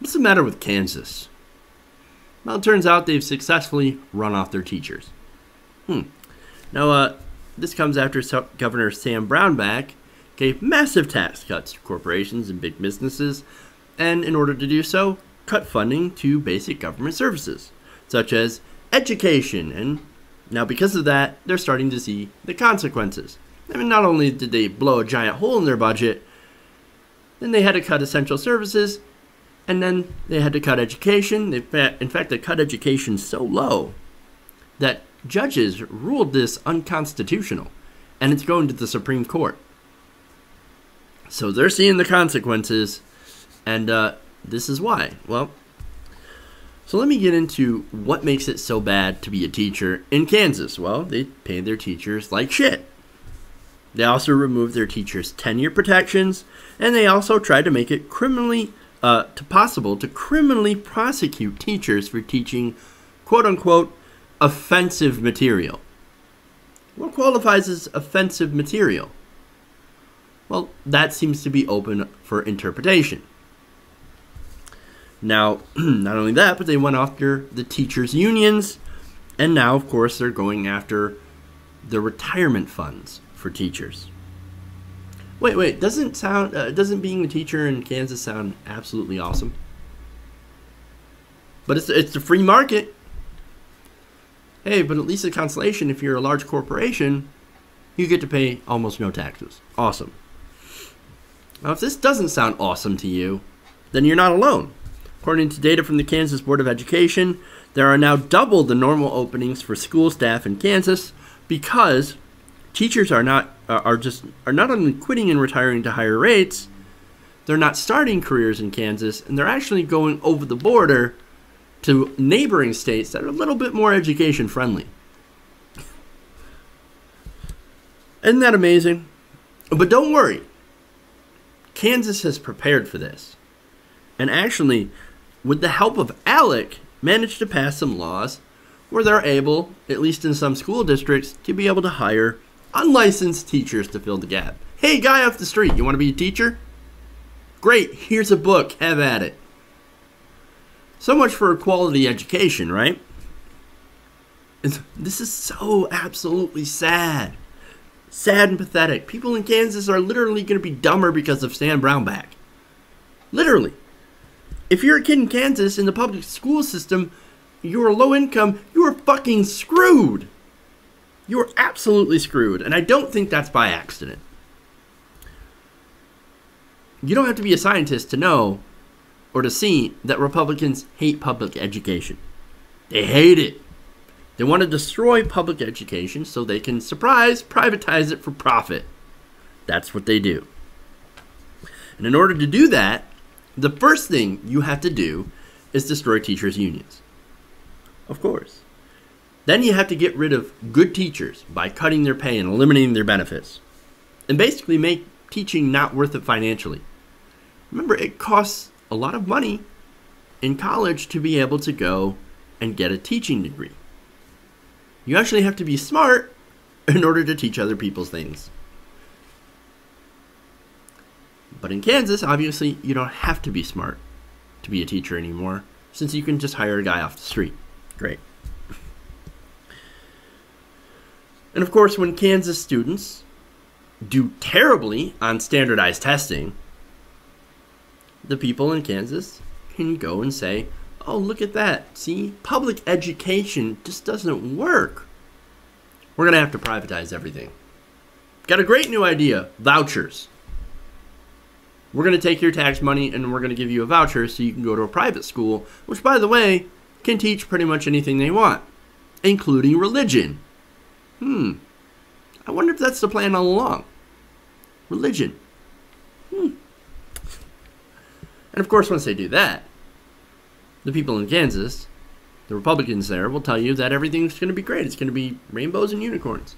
What's the matter with Kansas? Well, it turns out they've successfully run off their teachers. Now, this comes after Governor Sam Brownback gave massive tax cuts to corporations and big businesses, and in order to do so, cut funding to basic government services, such as education, and now because of that, they're starting to see the consequences. I mean, not only did they blow a giant hole in their budget, then they had to cut essential services, and then they had to cut education. In fact, they cut education so low that judges ruled this unconstitutional, and it's going to the Supreme Court. So they're seeing the consequences, and this is why. Well, so let me get into what makes it so bad to be a teacher in Kansas. Well, they pay their teachers like shit. They also removed their teachers' tenure protections, and they also tried to make it possible to criminally prosecute teachers for teaching, quote-unquote, offensive material. What qualifies as offensive material? Well, that seems to be open for interpretation. Now, not only that, but they went after the teachers' unions, and now, of course, they're going after the retirement funds for teachers. Wait, doesn't being a teacher in Kansas sound absolutely awesome? But it's a free market. Hey, but at least a consolation, if you're a large corporation, you get to pay almost no taxes. Awesome. Now, if this doesn't sound awesome to you, then you're not alone. According to data from the Kansas Board of Education, there are now double the normal openings for school staff in Kansas because teachers are not only quitting and retiring to higher rates, they're not starting careers in Kansas, and they're actually going over the border to neighboring states that are a little bit more education friendly. Isn't that amazing? But don't worry. Kansas has prepared for this. And actually, with the help of ALEC, managed to pass some laws where they're able, at least in some school districts, to be able to hire unlicensed teachers to fill the gap. Hey, guy off the street, you want to be a teacher? Great, here's a book, have at it. So much for a quality education, right? This is so absolutely sad. Sad and pathetic. People in Kansas are literally going to be dumber because of Sam Brownback. Literally. If you're a kid in Kansas in the public school system, you're low income, you are fucking screwed. You are absolutely screwed. And I don't think that's by accident. You don't have to be a scientist to know or to see that Republicans hate public education. They hate it. They want to destroy public education so they can, surprise, privatize it for profit. That's what they do. And in order to do that, the first thing you have to do is destroy teachers' unions. Of course. Then you have to get rid of good teachers by cutting their pay and eliminating their benefits. And basically make teaching not worth it financially. Remember, it costs a lot of money in college to be able to go and get a teaching degree. You actually have to be smart in order to teach other people things. But in Kansas, obviously, you don't have to be smart to be a teacher anymore, since you can just hire a guy off the street. Great. And of course, when Kansas students do terribly on standardized testing, the people in Kansas can go and say, oh, look at that. See, public education just doesn't work. We're going to have to privatize everything. Got a great new idea, vouchers. We're going to take your tax money and we're going to give you a voucher so you can go to a private school, which, by the way, can teach pretty much anything they want, including religion. I wonder if that's the plan all along. Religion. And of course, once they do that, the people in Kansas, the Republicans there, will tell you that everything's going to be great. It's going to be rainbows and unicorns.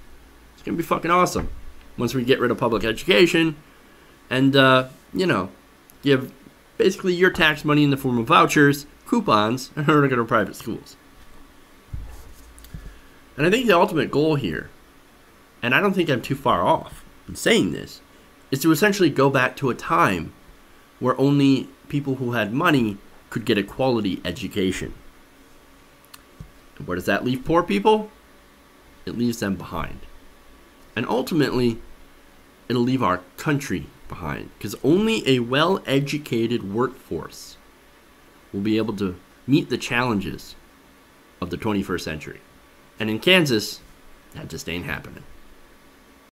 It's going to be fucking awesome once we get rid of public education and, give basically your tax money in the form of vouchers, coupons, in order to go to private schools. And I think the ultimate goal here, and I don't think I'm too far off in saying this, is to essentially go back to a time where only people who had money could get a quality education. And where does that leave poor people? It leaves them behind. And ultimately, it'll leave our country behind, because only a well-educated workforce will be able to meet the challenges of the 21st century. And in Kansas, that just ain't happening.